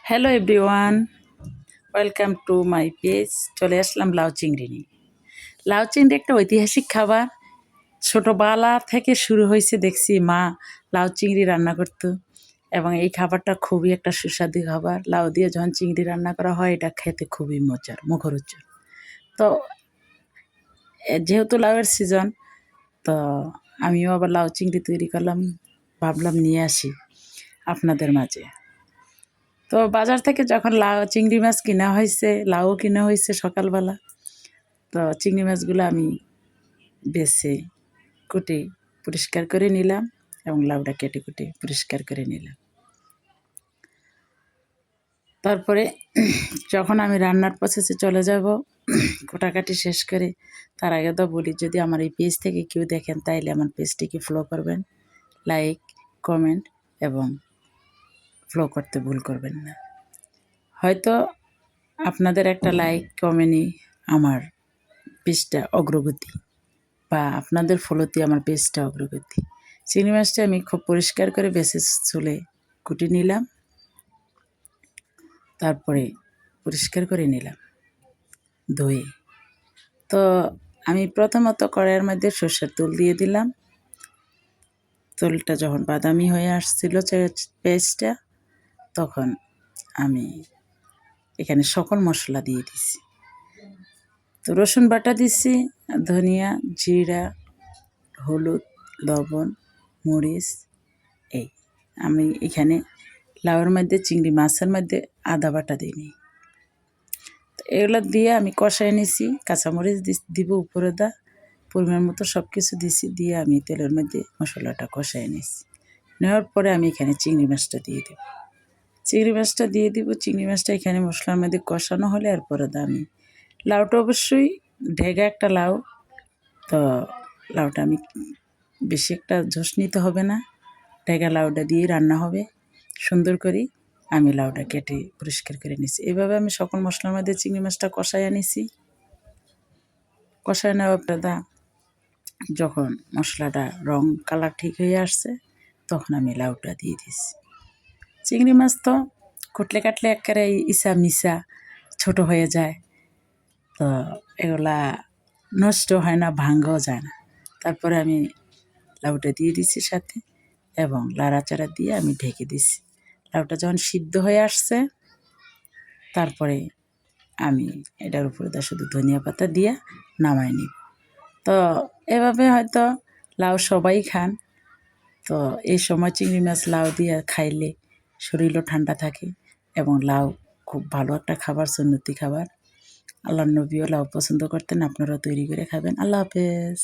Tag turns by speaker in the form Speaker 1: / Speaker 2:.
Speaker 1: Hello everyone, welcome to my page. চলে আসলাম লাউ চিংড়ি নিয়ে। লাউ চিংড়ি একটা ঐতিহাসিক খাবার। ছোটোবেলা থেকে শুরু হয়েছে, দেখছি মা লাউ চিংড়ি রান্না করতো এবং এই খাবারটা খুবই একটা সুস্বাদু খাবার। লাউ দিয়ে যখন চিংড়ি রান্না করা হয়, এটা খেতে খুবই মজার, মুখরোচক। তো যেহেতু লাউয়ের সিজন, তো আমিও আবার লাউ চিংড়ি তৈরি করলাম, ভাবলাম নিয়ে আসি আপনাদের মাঝে। তো বাজার থেকে যখন লাউ চিংড়ি মাছ কিনা হয়েছে, লাউও কিনা হয়েছে সকালবেলা, তো চিংড়ি মাছগুলো আমি বেছে কুটে পরিষ্কার করে নিলাম এবং লাউটা কেটে কুটে পরিষ্কার করে নিলাম। তারপরে যখন আমি রান্নার প্রসেসে চলে যাব, কোটাকাটি শেষ করে, তার আগে তো বলি, যদি আমার এই পেজ থেকে কেউ দেখেন তাইলে আমার পেজটিকে ফলো করবেন, লাইক, কমেন্ট এবং ফলো করতে ভুল করবেন না। হয়তো আপনাদের একটা লাইক কমেন্টই আমার পেজটা অগ্রগতি, বা আপনাদের ফলোতে আমার পেজটা অগ্রগতি। চিংড়ি মাছটা আমি খুব পরিষ্কার করে বেছে চুলে কুটে নিলাম, তারপরে পরিষ্কার করে নিলাম ধুয়ে। তো আমি প্রথমত কড়াইয়ের মধ্যে সর্ষের তেল দিয়ে দিলাম। তেলটা যখন বাদামি হয়ে আসছিল পেঁয়াজটা, তখন আমি এখানে সকল মশলা দিয়ে দিছি। তো রসুন বাটা দিছি, ধনিয়া, জিরা, হলুদ, লবণ, মরিচ। এই আমি এখানে লাউয়ের মধ্যে, চিংড়ি মাছের মধ্যে আদা বাটা দিইনি। তো এগুলো দিয়ে আমি কষাই নিছি। কাঁচামরিচ দিব উপরে, পরিমাণ মতো সব কিছু দিছি, দিয়ে আমি তেলের মধ্যে মশলাটা কষাই নিছি। নেওয়ার পরে আমি এখানে চিংড়ি মাছটা দিয়ে দেব। চিংড়ি মাছটা এখানে মশলার মধ্যে কষানো হলে এরপরে আমি লাউটা, অবশ্যই ঢেগা একটা লাউ, তো লাউটা আমি বেশি একটা ঝোস নিতে হবে না, ঢেগা লাউটা দিয়ে রান্না হবে সুন্দর করে। আমি লাউটা কেটে পরিষ্কার করে নিছি। এভাবে আমি সকল মশলার মধ্যে চিংড়ি মাছটা কষাইয়া নিছি। কষায় নেওয়ার পর যখন মশলাটা রং কালার ঠিক হয়ে আসছে, তখন আমি লাউটা দিয়ে দিছি। চিংড়ি মাছ তো কুটলে কাটলে একেবারে ইসা মিসা ছোট হয়ে যায়, তো এগুলা নষ্ট হয় না, ভাঙ্গাও যায় না। তারপরে আমি লাউটা দিয়ে দিছি সাথে, এবং লাড়াচাড়া দিয়ে আমি ঢেকে দিছি। লাউটা যখন সিদ্ধ হয়ে আসছে, তারপরে আমি এটার উপরে শুধু ধনিয়া পাতা দিয়ে নামাই নিব। তো এভাবে হয়তো লাউ সবাই খান। তো এই সময় চিংড়ি মাছ লাউ দিয়ে খাইলে শরীরও ঠান্ডা থাকে, এবং লাউ খুব ভালো একটা খাবার, সুন্নতি খাবার। আল্লাহর নবীও লাউ পছন্দ করতেন, আপনারাও তৈরি করে খাবেন। আল্লাহ হাফেজ।